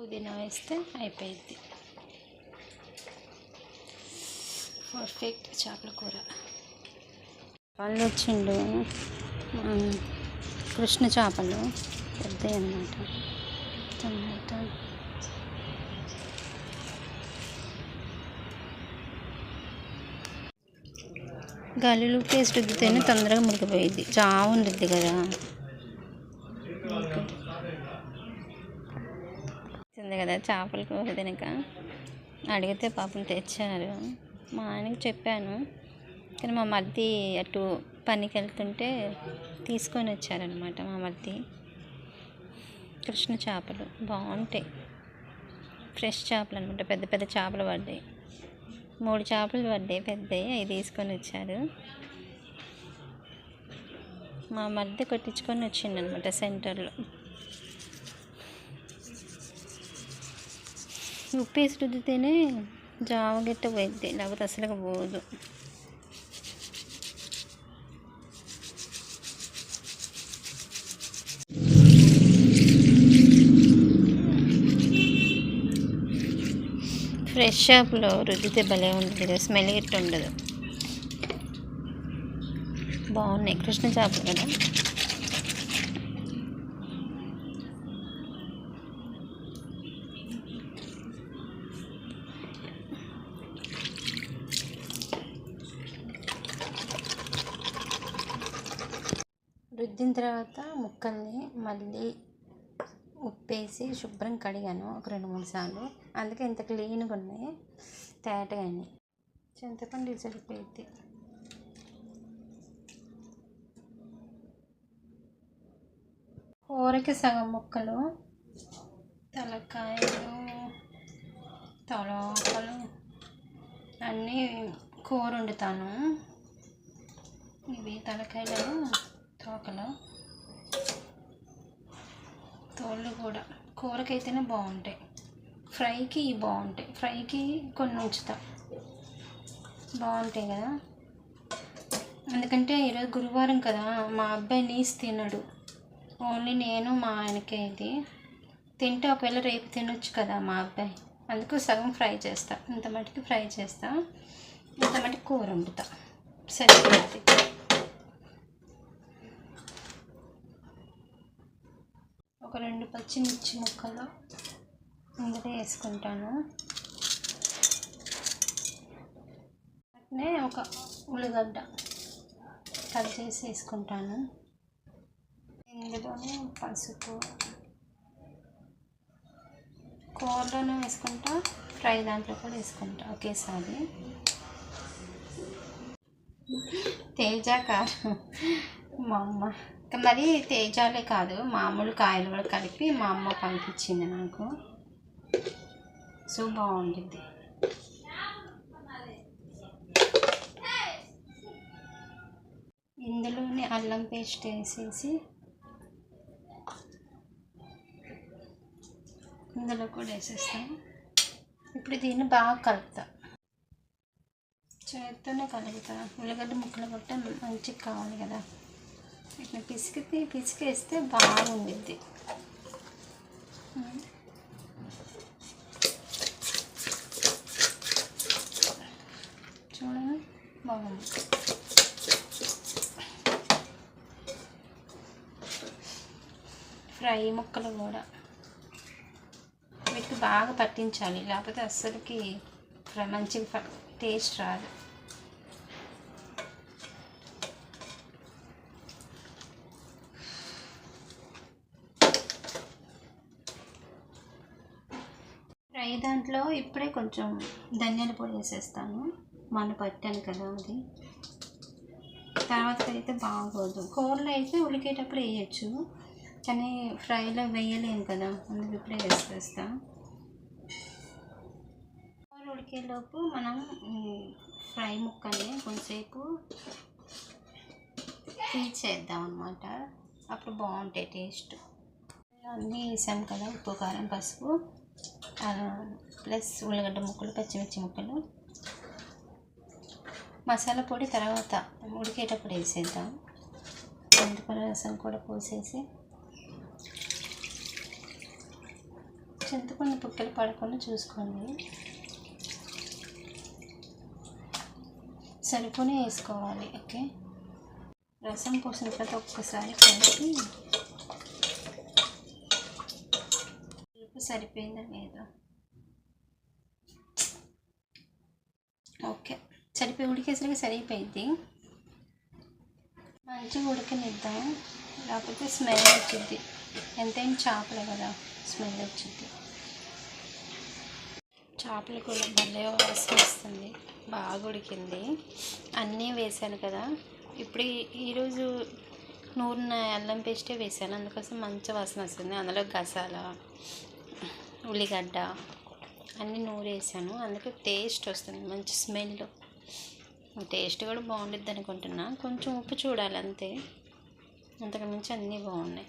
పుదీనా వేస్తే అయిపోయింది. పర్ఫెక్ట్ చేపల కూర. వాళ్ళు వచ్చిండు కృష్ణ చేపలు పెద్దవి అన్నమాట. టమాటా గాలిలో పేస్ట్ రుద్దితేనే తొందరగా మురికిపోయిద్ది. జావు ఉండిద్ది కదా. వచ్చింది కదా చేపల కూర తినక అడిగితే పాపం తెచ్చారు. మా ఆయనకి చెప్పాను కానీ మా మరిది అటు పనికి వెళ్తుంటే తీసుకొని వచ్చారనమాట. మా మరిది కృష్ణ చేపలు బాగుంటాయి. ఫ్రెష్ చేపలు అనమాట. పెద్ద పెద్ద చేపలు పడ్డాయి. 3 చేపలు పడ్డాయి పెద్దవి. అవి తీసుకొని వచ్చారు. మా మరిది కొట్టించుకొని వచ్చిండనమాట సెంటర్లో. ఉప్పేసి రుద్దితేనే జావ గిట్ట పోయిద్ది, లేకపోతే అసలు పోదు. ఫ్రెష్ షాప్లో రుద్దితే భలే ఉంటుంది. స్మెల్ గిట్ట ఉండదు. బాగున్నాయి కృష్ణ చేపలు కదా. రుద్దిన తర్వాత ముక్కల్ని మళ్ళీ ఉప్పేసి శుభ్రం కడిగాను ఒక 2-3 సార్లు. అందుకే ఇంత క్లీన్గా ఉన్నాయి, తేటగా అయినాయి. చింతపండు సరిపోయింది. కూరకి సగం ముక్కలు, తలకాయలు, తలకాయలు అన్నీ కూర వండుతాను. ఇవి తలకాయలు, తోకలు, తోళ్ళు కూడా కూరకైతేనే బాగుంటాయి. ఫ్రైకి బాగుంటాయి. ఫ్రైకి కొన్ని ఉంచుతా, బాగుంటాయి కదా. ఎందుకంటే ఈరోజు గురువారం కదా, మా అబ్బాయి నీసు తినడు. ఓన్లీ నేను మా ఆయనకే ఇది తింటే, ఒకవేళ రేపు తినొచ్చు కదా మా అబ్బాయి. అందుకు సగం ఫ్రై చేస్తా. ఇంత మటుకు ఫ్రై చేస్తా, ఇంత మటుకు కూర వండుతా, సరిపోతుంది. ఒక 2 పచ్చిమిర్చి ముక్కలు ఇందులో వేసుకుంటాను. అట్నే ఒక ఉల్లిగడ్డ కట్ చేసి వేసుకుంటాను. ఇందులోనే పసుపు, కూరలోనే వేసుకుంటా, ఫ్రై దాంట్లో కూడా వేసుకుంటా ఒకేసారి. తేజ కారం మా అమ్మ, మరి తేజాలే కాదు మామూలు కాయలు కూడా కలిపి మా అమ్మ పంపించింది నాకు. సో బాగుంటుంది. ఇందులోనే అల్లం పేస్ట్ వేసేసి ఇందులో కూడా వేసేస్తాను. ఇప్పుడు దీన్ని బాగా కలుపుతా, చేత్తోనే కలుపుతా. ఉల్లిగడ్డ ముక్కలు కొట్ట మంచిగా కావాలి కదా. ఇట్లా పిసికేస్తే బాగుండిద్ది. చూడండి బాగుంది. ఫ్రై ముక్కలు కూడా వీటికి బాగా పట్టించాలి, లేకపోతే అస్సలకి మంచిగా టేస్ట్ రాదు. ఫ్రై దాంట్లో ఇప్పుడే కొంచెం ధనియాల పొడి వేసేస్తాను. మన పట్టాను కదా అది. తర్వాత అయితే బాగోదు. కూరలో అయితే ఉడికేటప్పుడు వేయచ్చు, కానీ ఫ్రైలో వేయలేము కదా, అందుకు ఇప్పుడే వేసేస్తా. కూర ఉడికేలోపు మనం ఫ్రై ముక్కల్ని కొంచెంసేపు చేద్దాం అన్నమాట. అప్పుడు బాగుంటాయి టేస్ట్. అన్నీ వేసాం కదా, ఉప్పు, కారం, పసుపు, ప్లస్ ఉల్లిగడ్డ ముక్కలు, పచ్చిమిర్చి ముక్కలు, మసాలా పొడి తర్వాత ఉడికేటప్పుడు వేసేద్దాం. చింతపండు రసం కూడా పోసేసి చింతపండు పుక్కలు పడకుండా చూసుకోండి. సరిపోనే వేసుకోవాలి. ఓకే, రసం పోసిన తర్వాత ఒక్కసారి కలిపి ఉప్పు సరిపోయిందా లేదా. ఓకే, సరిపోయి ఉడికేసరికి సరిపోయింది. మంచిగా ఉడకనిద్దాం, లేకపోతే స్మెల్ వచ్చింది. ఎంతైనా చేపలే కదా, స్మెల్ వచ్చింది. చేపలు కూడా భలే వాసన వస్తుంది. బాగా ఉడికింది. అన్నీ వేసాను కదా. ఇప్పుడు ఈరోజు నూరిన అల్లం పేస్టే వేసాను, అందుకోసం మంచి వాసన వస్తుంది. అందులో గసాల, ఉల్లిగడ్డ అన్నీ నూరేసాను, అందుకే టేస్ట్ వస్తుంది, మంచి స్మెల్. టేస్ట్ కూడా బాగుంటుంది అనుకుంటున్నా. కొంచెం ఉప్పు చూడాలి అంతే, అంతకు మించి అన్నీ బాగున్నాయి.